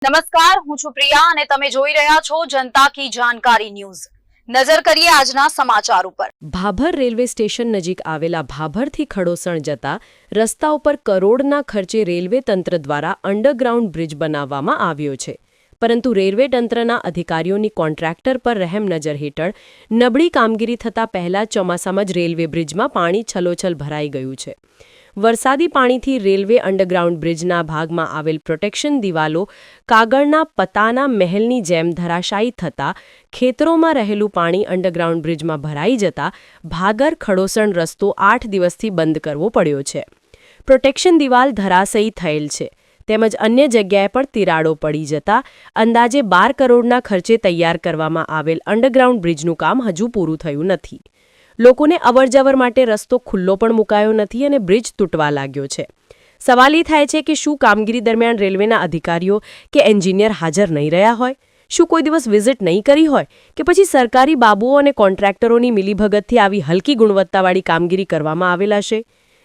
નમસ્કાર, હું છું પ્રિયા અને તમે જોઈ રહ્યા છો જનતા કી જાણકારી ન્યૂઝ। નજર કરીએ આજના સમાચાર ઉપર। ભાભર રેલવે સ્ટેશન નજીક આવેલા ભાભરથી ખડોસણ જતા રસ્તા ઉપર કરોડના ખર્ચે રેલવે તંત્ર દ્વારા અંડરગ્રાઉન્ડ બ્રિજ બનાવવામાં આવ્યો છે, પરંતુ રેલવે તંત્રના અધિકારીઓની કોન્ટ્રાક્ટર પર રહેમ નજર હેઠળ નબળી કામગીરી થતાં પહેલા ચોમાસામાં જ રેલવે બ્રિજમાં પાણી છલોછલ ભરાઈ ગયું છે। વરસાદી પાણીથી રેલવે અંડરગ્રાઉન્ડ બ્રિજના ભાગમાં આવેલ પ્રોટેક્શન દિવાલો કાગળના પતાના મહેલની જેમ ધરાશાયી થતાં ખેતરોમાં રહેલું પાણી અંડરગ્રાઉન્ડ બ્રિજમાં ભરાઈ જતા ભાગર ખડોસણ રસ્તો 8 દિવસથી બંધ કરવો પડ્યો છે। પ્રોટેક્શન દિવાલ ધરાશયી થયેલ છે તેમજ અન્ય જગ્યાએ પણ તિરાડો પડી જતા અંદાજે 12 કરોડના ખર્ચે તૈયાર કરવામાં આવેલ અંડરગ્રાઉન્ડ બ્રિજનું કામ હજુ પૂરું થયું નથી। લોકોને અવરજવર માટે રસ્તો ખુલ્લો પણ મુકાયો નથી અને બ્રિજ તૂટવા લાગ્યો છે। સવાલ એ થાય છે કે શું કામગીરી દરમિયાન રેલવેના અધિકારીઓ કે એન્જિનિયર હાજર નહીં રહ્યા હોય? શું કોઈ દિવસ વિઝિટ નહીં કરી હોય કે પછી સરકારી બાબુઓ અને કોન્ટ્રાક્ટરોની મિલીભગતથી આવી હલકી ગુણવત્તાવાળી કામગીરી કરવામાં આવેલ હશે?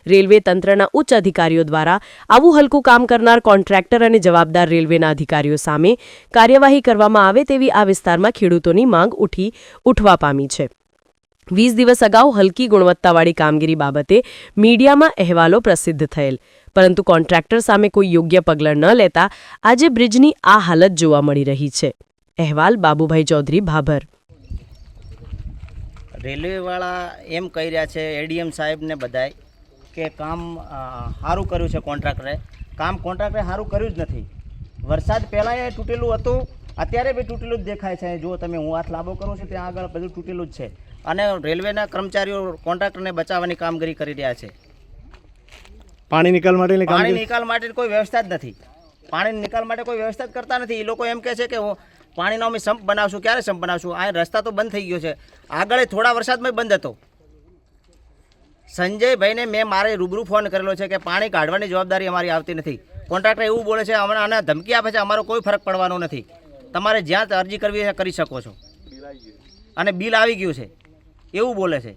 રેલવે તંત્રના ઉચ્ચ અધિકારીઓ દ્વારા આવું હલકું કામ કરનાર કોન્ટ્રાક્ટર અને જવાબદાર રેલવેના અધિકારીઓ સામે કાર્યવાહી કરવામાં આવે તેવી આ વિસ્તારમાં ખેડૂતોની માંગ ઉઠવા પામી છે। 20 દિવસ અગાઉ હલકી ગુણવત્તાવાળી કામગીરી બાબતે મીડિયામાં અહેવાલો પ્રસિદ્ધ થયેલ, પરંતુ કોન્ટ્રાક્ટર સામે કોઈ યોગ્ય પગલાં ન લેતા આજે બ્રિજની આ હાલત જોવા મળી રહી છે। અહેવાલ બાબુભાઈ ચૌધરી, ભાભર। રેલવેવાળા એમ કહી રહ્યા છે એડીએમ સાહેબને બધાય કે કામ સારું કર્યું છે કોન્ટ્રાક્ટરે। કોન્ટ્રાક્ટરે સારું કર્યું જ નથી। વરસાદ પહેલાં એ તૂટેલું હતું, અત્યારે બી તૂટેલું જ દેખાય છે। જો તમે હું હાથ લાંબો કરું છું ત્યાં આગળ બધું તૂટેલું જ છે અને રેલવેના કર્મચારીઓ કોન્ટ્રાક્ટરને બચાવવાની કામગીરી કરી રહ્યા છે। પાણી નિકાલ માટે કોઈ વ્યવસ્થા જ નથી। પાણી નિકાલ માટે કોઈ વ્યવસ્થા જ કરતા નથી। એ લોકો એમ કહે છે કે પાણીનો અમે સંપ બનાવશું। ક્યારે સંપ બનાવશું? આ રસ્તા તો બંધ થઈ ગયો છે, આગળ થોડા વરસાદમાં બંધ હતો। સંજયભાઈને મેં મારે રૂબરૂ ફોન કરેલો છે કે પાણી કાઢવાની જવાબદારી અમારી આવતી નથી। કોન્ટ્રાક્ટર એવું બોલે છે, અમને આને ધમકી આપે છે, અમારો કોઈ ફરક પડવાનો નથી, તમારે જ્યાં અરજી કરવી છે કરી શકો છો અને બિલ આવી ગયું છે એવું બોલે છે।